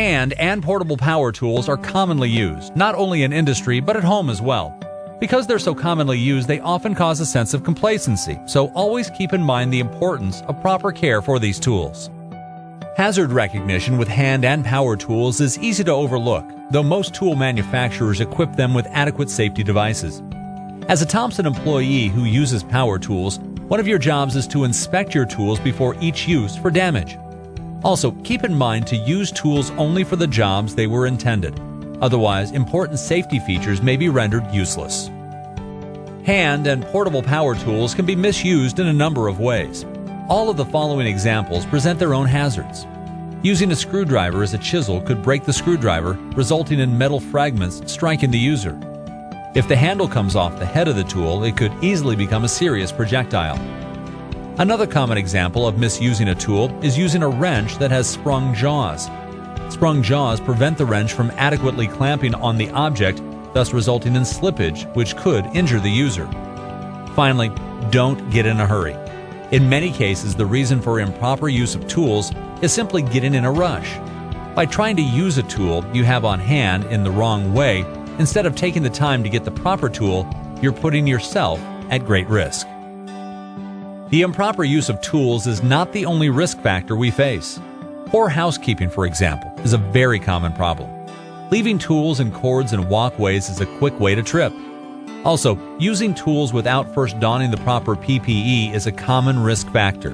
Hand and portable power tools are commonly used, not only in industry but at home as well. Because they're so commonly used, they often cause a sense of complacency, so always keep in mind the importance of proper care for these tools. Hazard recognition with hand and power tools is easy to overlook, though most tool manufacturers equip them with adequate safety devices. As a Thompson employee who uses power tools, one of your jobs is to inspect your tools before each use for damage. Also, keep in mind to use tools only for the jobs they were intended. Otherwise, important safety features may be rendered useless. Hand and portable power tools can be misused in a number of ways. All of the following examples present their own hazards. Using a screwdriver as a chisel could break the screwdriver, resulting in metal fragments striking the user. If the handle comes off the head of the tool, it could easily become a serious projectile. Another common example of misusing a tool is using a wrench that has sprung jaws. Sprung jaws prevent the wrench from adequately clamping on the object, thus resulting in slippage, which could injure the user. Finally, don't get in a hurry. In many cases, the reason for improper use of tools is simply getting in a rush. By trying to use a tool you have on hand in the wrong way, instead of taking the time to get the proper tool, you're putting yourself at great risk. The improper use of tools is not the only risk factor we face. Poor housekeeping, for example, is a very common problem. Leaving tools and cords in walkways is a quick way to trip. Also, using tools without first donning the proper PPE is a common risk factor.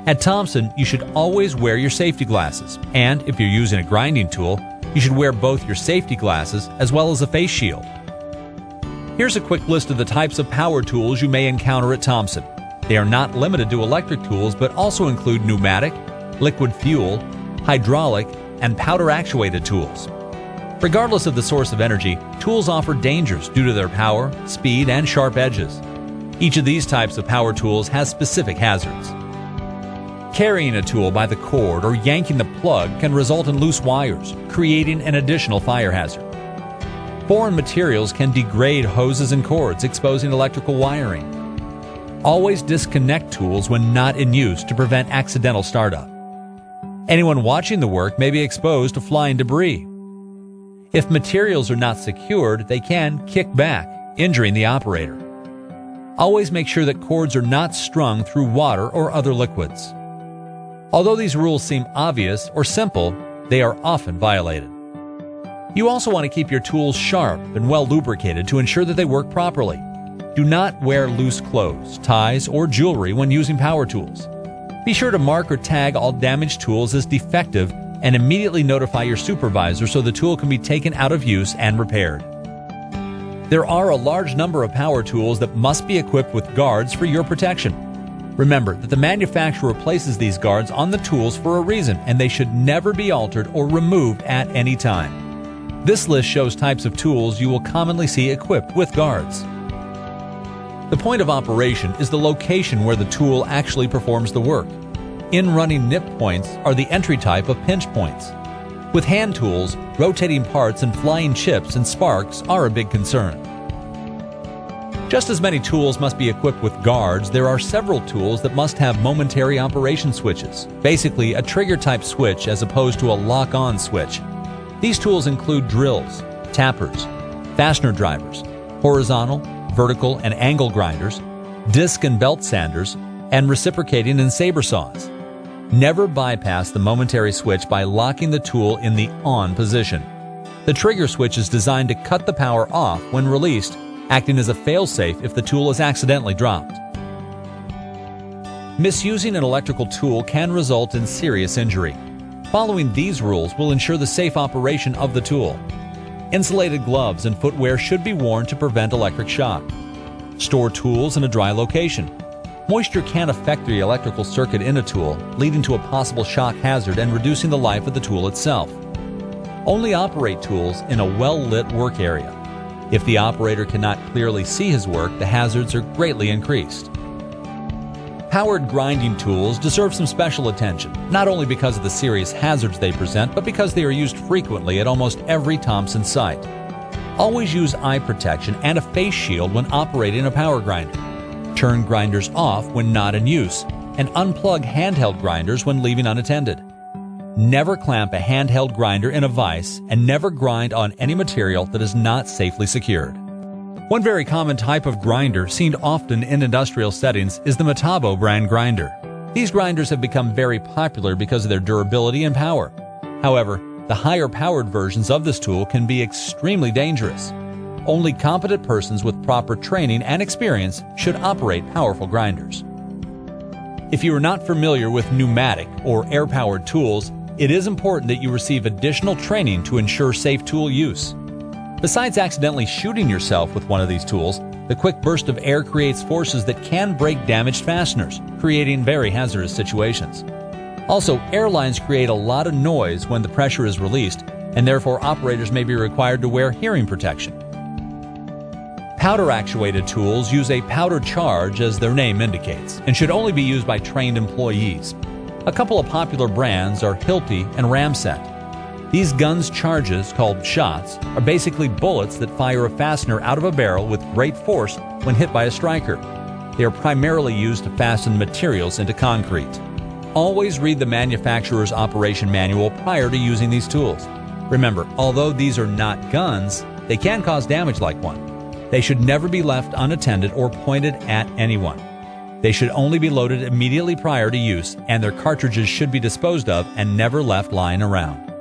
At Thompson, you should always wear your safety glasses, and if you're using a grinding tool, you should wear both your safety glasses as well as a face shield. Here's a quick list of the types of power tools you may encounter at Thompson. They are not limited to electric tools, but also include pneumatic, liquid fuel, hydraulic, and powder-actuated tools. Regardless of the source of energy, tools offer dangers due to their power, speed, and sharp edges. Each of these types of power tools has specific hazards. Carrying a tool by the cord or yanking the plug can result in loose wires, creating an additional fire hazard. Foreign materials can degrade hoses and cords, exposing electrical wiring. Always disconnect tools when not in use to prevent accidental startup. Anyone watching the work may be exposed to flying debris. If materials are not secured, they can kick back, injuring the operator. Always make sure that cords are not strung through water or other liquids. Although these rules seem obvious or simple, they are often violated. You also want to keep your tools sharp and well lubricated to ensure that they work properly. Do not wear loose clothes, ties, or jewelry when using power tools. Be sure to mark or tag all damaged tools as defective and immediately notify your supervisor so the tool can be taken out of use and repaired. There are a large number of power tools that must be equipped with guards for your protection. Remember that the manufacturer places these guards on the tools for a reason, and they should never be altered or removed at any time. This list shows types of tools you will commonly see equipped with guards. The point of operation is the location where the tool actually performs the work. In-running nip points are the entry type of pinch points. With hand tools, rotating parts and flying chips and sparks are a big concern. Just as many tools must be equipped with guards, there are several tools that must have momentary operation switches, basically a trigger-type switch as opposed to a lock-on switch. These tools include drills, tappers, fastener drivers, horizontal, vertical, and angle grinders, disc and belt sanders, and reciprocating and saber saws. Never bypass the momentary switch by locking the tool in the on position. The trigger switch is designed to cut the power off when released, acting as a fail-safe if the tool is accidentally dropped. Misusing an electrical tool can result in serious injury. Following these rules will ensure the safe operation of the tool. Insulated gloves and footwear should be worn to prevent electric shock. Store tools in a dry location. Moisture can affect the electrical circuit in a tool, leading to a possible shock hazard and reducing the life of the tool itself. Only operate tools in a well-lit work area. If the operator cannot clearly see his work, the hazards are greatly increased. Powered grinding tools deserve some special attention, not only because of the serious hazards they present, but because they are used frequently at almost every Thompson site. Always use eye protection and a face shield when operating a power grinder. Turn grinders off when not in use, and unplug handheld grinders when leaving unattended. Never clamp a handheld grinder in a vise, and never grind on any material that is not safely secured. One very common type of grinder seen often in industrial settings is the Metabo brand grinder. These grinders have become very popular because of their durability and power. However, the higher-powered versions of this tool can be extremely dangerous. Only competent persons with proper training and experience should operate powerful grinders. If you are not familiar with pneumatic or air-powered tools, it is important that you receive additional training to ensure safe tool use. Besides accidentally shooting yourself with one of these tools, the quick burst of air creates forces that can break damaged fasteners, creating very hazardous situations. Also, airlines create a lot of noise when the pressure is released, and therefore operators may be required to wear hearing protection. Powder-actuated tools use a powder charge, as their name indicates, and should only be used by trained employees. A couple of popular brands are Hilti and Ramset. These guns' charges, called shots, are basically bullets that fire a fastener out of a barrel with great force when hit by a striker. They are primarily used to fasten materials into concrete. Always read the manufacturer's operation manual prior to using these tools. Remember, although these are not guns, they can cause damage like one. They should never be left unattended or pointed at anyone. They should only be loaded immediately prior to use, and their cartridges should be disposed of and never left lying around.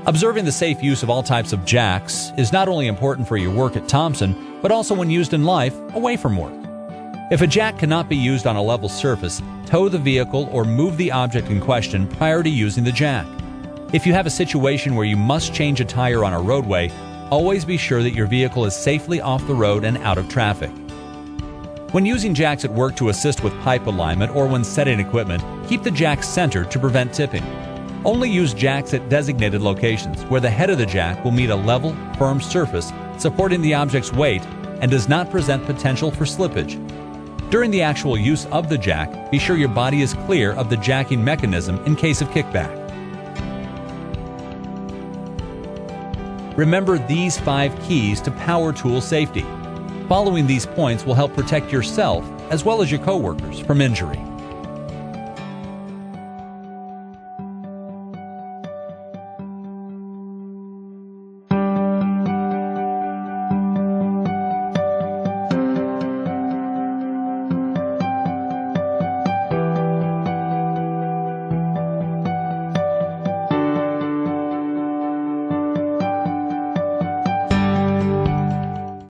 Observing the safe use of all types of jacks is not only important for your work at Thompson, but also when used in life away from work. If a jack cannot be used on a level surface, tow the vehicle or move the object in question prior to using the jack. If you have a situation where you must change a tire on a roadway, always be sure that your vehicle is safely off the road and out of traffic. When using jacks at work to assist with pipe alignment or when setting equipment, keep the jack centered to prevent tipping. Only use jacks at designated locations where the head of the jack will meet a level, firm surface supporting the object's weight and does not present potential for slippage. During the actual use of the jack, be sure your body is clear of the jacking mechanism in case of kickback. Remember these 5 keys to power tool safety. Following these points will help protect yourself as well as your coworkers from injury.